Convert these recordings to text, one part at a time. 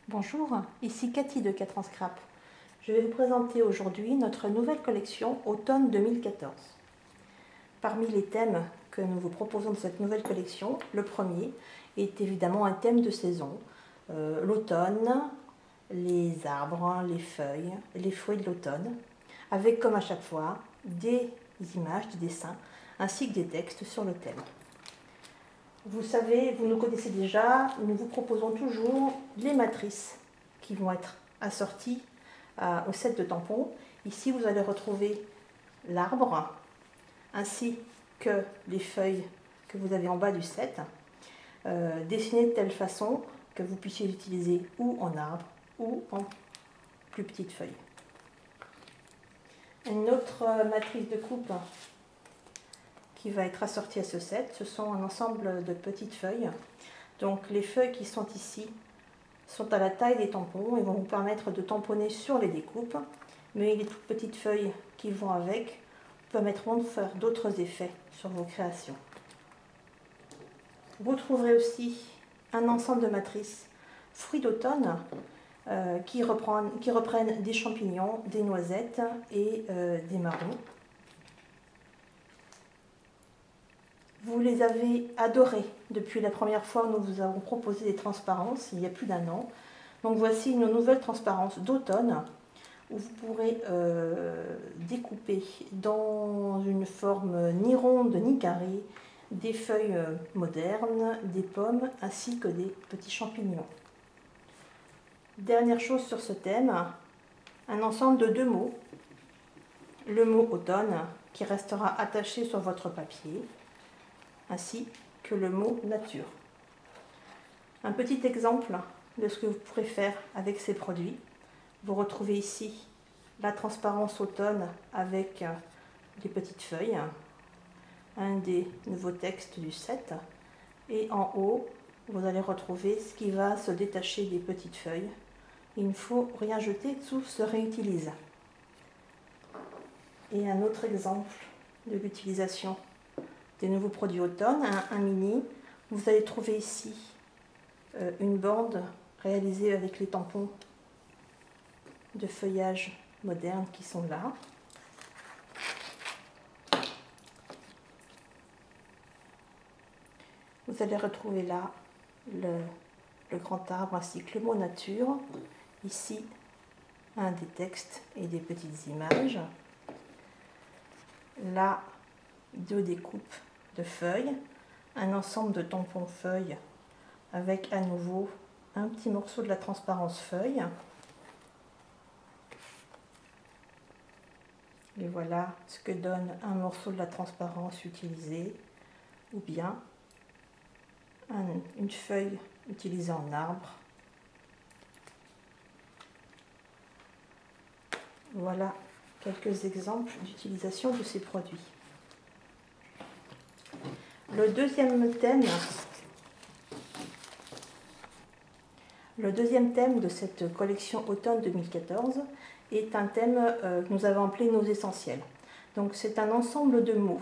Bonjour, ici Cathy de 4 ans Scrap. Je vais vous présenter aujourd'hui notre nouvelle collection Automne 2014. Parmi les thèmes que nous vous proposons de cette nouvelle collection, le premier est évidemment un thème de saison. L'automne, les arbres, les feuilles, les fruits de l'automne, avec comme à chaque fois des images, des dessins, ainsi que des textes sur le thème. Vous savez, vous nous connaissez déjà, nous vous proposons toujours les matrices qui vont être assorties au set de tampons. Ici, vous allez retrouver l'arbre, ainsi que les feuilles que vous avez en bas du set, dessinées de telle façon que vous puissiez l'utiliser ou en arbre ou en plus petites feuilles. Une autre matrice de coupe qui va être assortie à ce set, ce sont un ensemble de petites feuilles. Donc les feuilles qui sont ici sont à la taille des tampons et vont vous permettre de tamponner sur les découpes, mais les toutes petites feuilles qui vont avec permettront de faire d'autres effets sur vos créations. Vous trouverez aussi un ensemble de matrices fruits d'automne qui reprennent des champignons, des noisettes et des marrons. Vous les avez adorés depuis la première fois où nous vous avons proposé des transparences, il y a plus d'1 an. Donc voici une nouvelle transparence d'automne où vous pourrez découper dans une forme ni ronde ni carrée des feuilles modernes, des pommes ainsi que des petits champignons. Dernière chose sur ce thème, un ensemble de 2 mots. Le mot automne qui restera attaché sur votre papier, ainsi que le mot nature. Un petit exemple de ce que vous pourrez faire avec ces produits. Vous retrouvez ici la transparence automne avec les petites feuilles, un des nouveaux textes du set, et en haut vous allez retrouver ce qui va se détacher des petites feuilles. Il ne faut rien jeter, tout se réutilise. Et un autre exemple de l'utilisation des nouveaux produits automne, un mini. Vous allez trouver ici une bande réalisée avec les tampons de feuillage moderne qui sont là. Vous allez retrouver là le grand arbre ainsi que le mot nature. Ici, un des textes et des petites images. Là, 2 découpes de feuilles, un ensemble de tampons feuilles avec à nouveau un petit morceau de la transparence feuille. Et voilà ce que donne un morceau de la transparence utilisé, ou bien une feuille utilisée en arbre. Voilà quelques exemples d'utilisation de ces produits. Le deuxième thème de cette collection Automne 2014 est un thème que nous avons appelé nos essentiels. Donc c'est un ensemble de mots,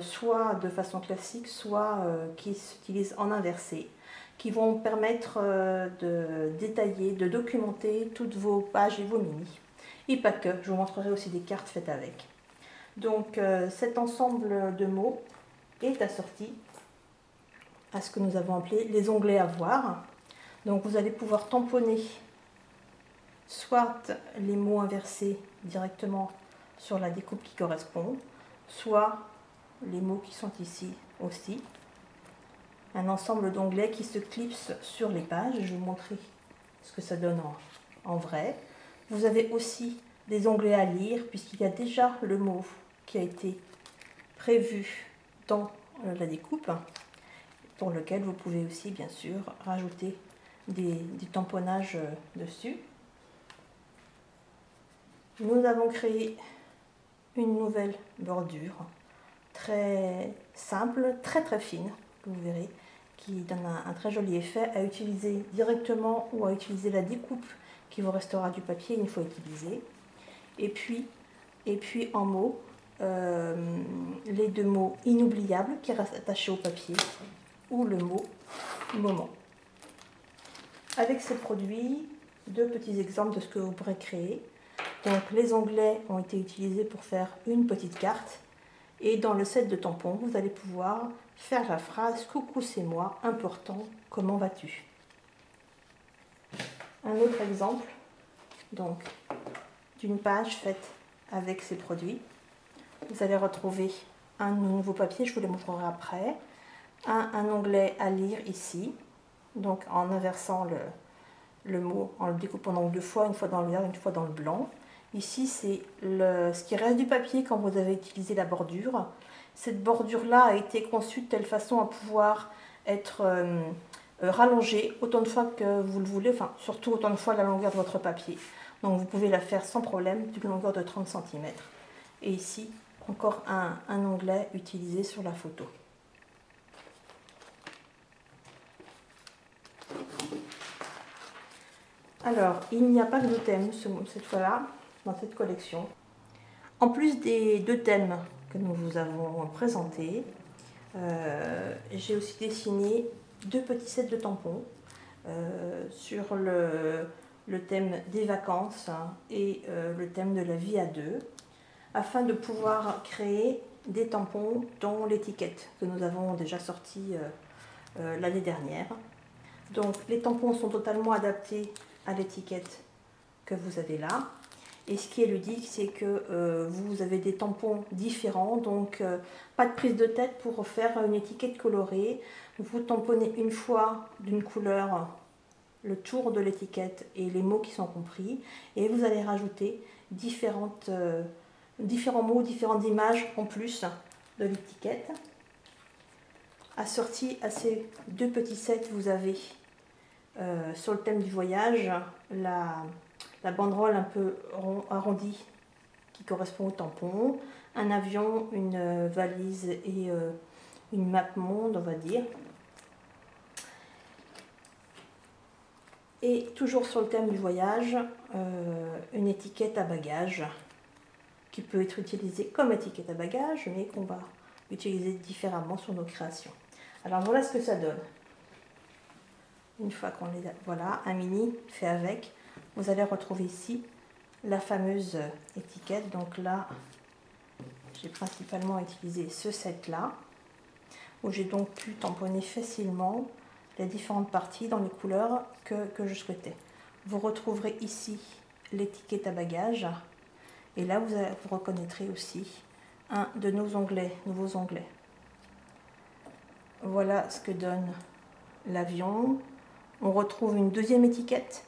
soit de façon classique, soit qui s'utilisent en inversé, qui vont permettre de détailler, de documenter toutes vos pages et vos mini. Et pas que, je vous montrerai aussi des cartes faites avec. Donc cet ensemble de mots est assorti à ce que nous avons appelé les onglets à voir. Donc vous allez pouvoir tamponner soit les mots inversés directement sur la découpe qui correspond, soit les mots qui sont ici aussi. Un ensemble d'onglets qui se clipsent sur les pages. Je vais vous montrer ce que ça donne en vrai. Vous avez aussi des onglets à lire puisqu'il y a déjà le mot qui a été prévu dans la découpe, pour lequel vous pouvez aussi bien sûr rajouter du tamponnage dessus. Nous avons créé une nouvelle bordure très simple, très fine, que vous verrez, qui donne un très joli effet à utiliser directement ou à utiliser la découpe qui vous restera du papier une fois utilisé. Et puis en mots, les 2 mots inoubliables qui restent attachés au papier ou le mot moment. avec ces produits, deux petits exemples de ce que vous pourrez créer. Donc les onglets ont été utilisés pour faire une petite carte. Et dans le set de tampons, vous allez pouvoir faire la phrase « Coucou, c'est moi, important, comment vas-tu ?» Un autre exemple, donc, d'une page faite avec ces produits. Vous allez retrouver un nouveau papier, je vous le montrerai après. Un onglet à lire ici, donc en inversant le mot, en le découpant donc deux fois, une fois dans le vert, une fois dans le blanc. Ici, c'est ce qui reste du papier quand vous avez utilisé la bordure. Cette bordure-là a été conçue de telle façon à pouvoir être rallongée autant de fois que vous le voulez, enfin surtout autant de fois la longueur de votre papier. Donc vous pouvez la faire sans problème d'une longueur de 30 cm. Et ici, encore un onglet utilisé sur la photo. Alors, il n'y a pas que deux thèmes cette fois-là dans cette collection. En plus des deux thèmes que nous vous avons présentés, j'ai aussi dessiné deux petits sets de tampons sur le thème des vacances et le thème de la vie à deux, afin de pouvoir créer des tampons dont l'étiquette que nous avons déjà sortie l'année dernière. Donc les tampons sont totalement adaptés à l'étiquette que vous avez là. Et ce qui est ludique, c'est que vous avez des tampons différents, donc pas de prise de tête pour faire une étiquette colorée. Vous tamponnez une fois d'une couleur le tour de l'étiquette et les mots qui sont compris, et vous allez rajouter différents mots, différentes images en plus de l'étiquette. Assorti à ces deux petits sets, vous avez sur le thème du voyage la banderole un peu arrondie qui correspond au tampon, un avion, une valise et une map monde, on va dire. Et toujours sur le thème du voyage, une étiquette à bagages qui peut être utilisée comme étiquette à bagages, mais qu'on va utiliser différemment sur nos créations. Alors voilà ce que ça donne. Une fois qu'on les a, voilà, un mini fait avec. Vous allez retrouver ici la fameuse étiquette. Donc là, j'ai principalement utilisé ce set-là, où j'ai donc pu tamponner facilement les différentes parties dans les couleurs que je souhaitais. Vous retrouverez ici l'étiquette à bagages. Et là, vous reconnaîtrez aussi un de nos nouveaux onglets. Voilà ce que donne l'avion. On retrouve une deuxième étiquette.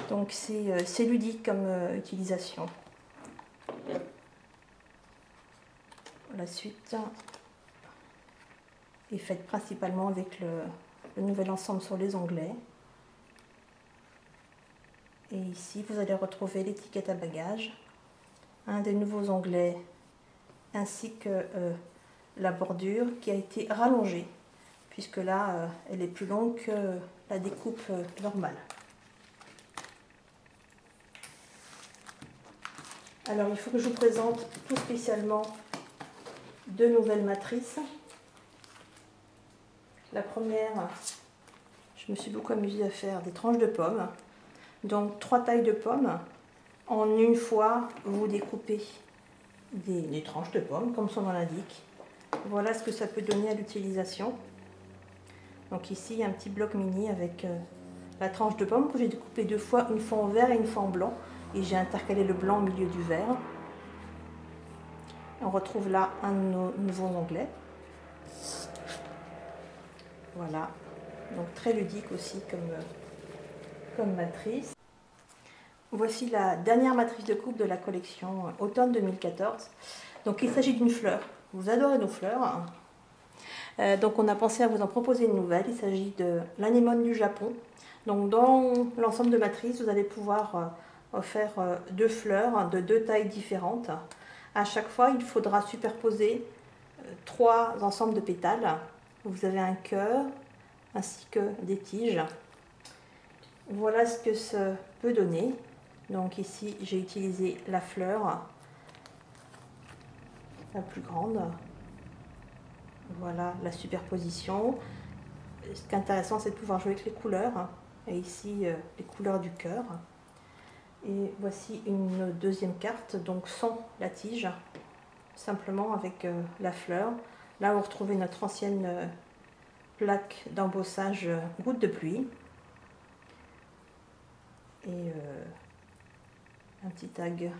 Donc c'est ludique comme utilisation. La suite est faite principalement avec le nouvel ensemble sur les onglets. Et ici, vous allez retrouver l'étiquette à bagages, un des nouveaux onglets, ainsi que la bordure qui a été rallongée, puisque là, elle est plus longue que la découpe normale. Alors, il faut que je vous présente tout spécialement deux nouvelles matrices. La première, je me suis beaucoup amusée à faire des tranches de pommes. Donc, 3 tailles de pommes. En une fois, vous découpez des tranches de pommes, comme son nom l'indique. Voilà ce que ça peut donner à l'utilisation. Donc ici, il y a un petit bloc mini avec la tranche de pomme que j'ai découpée deux fois, une fois en vert et une fois en blanc. Et j'ai intercalé le blanc au milieu du vert. On retrouve là un de nos nouveaux onglets. Voilà, donc très ludique aussi comme matrice. Voici la dernière matrice de coupe de la collection automne 2014. Donc il s'agit d'une fleur. Vous adorez nos fleurs. Donc on a pensé à vous en proposer une nouvelle. Il s'agit de l'anémone du Japon. Donc dans l'ensemble de matrices, vous allez pouvoir faire deux fleurs de deux tailles différentes. À chaque fois, il faudra superposer 3 ensembles de pétales. Vous avez un cœur ainsi que des tiges. Voilà ce que ça peut donner. Donc ici, j'ai utilisé la fleur la plus grande. Voilà la superposition. Ce qui est intéressant, c'est de pouvoir jouer avec les couleurs. et ici les couleurs du cœur. Et voici une deuxième carte, donc sans la tige, simplement avec la fleur. Là, vous retrouvez notre ancienne plaque d'embossage goutte de pluie. Et un petit tag.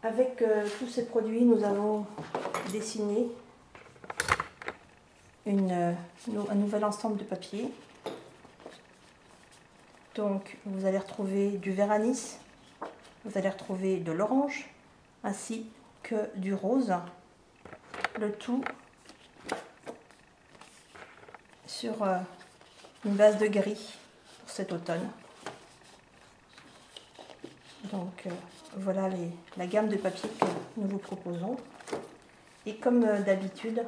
Avec tous ces produits, nous avons dessiné un nouvel ensemble de papier. Donc, vous allez retrouver du vert anis, vous allez retrouver de l'orange, ainsi que du rose. Le tout sur une base de gris pour cet automne. Donc, voilà la gamme de papiers que nous vous proposons. Et comme d'habitude,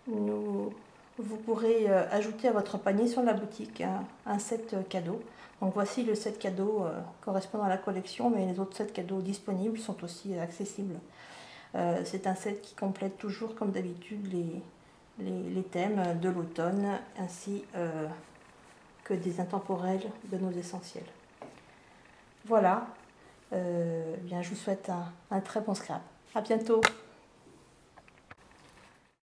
vous pourrez ajouter à votre panier sur la boutique un set cadeau. Donc voici le set cadeau correspondant à la collection, mais les autres sets cadeaux disponibles sont aussi accessibles. C'est un set qui complète toujours, comme d'habitude, les thèmes de l'automne, ainsi que des intemporels de nos essentiels. Voilà, bien, je vous souhaite un très bon scrap. À bientôt.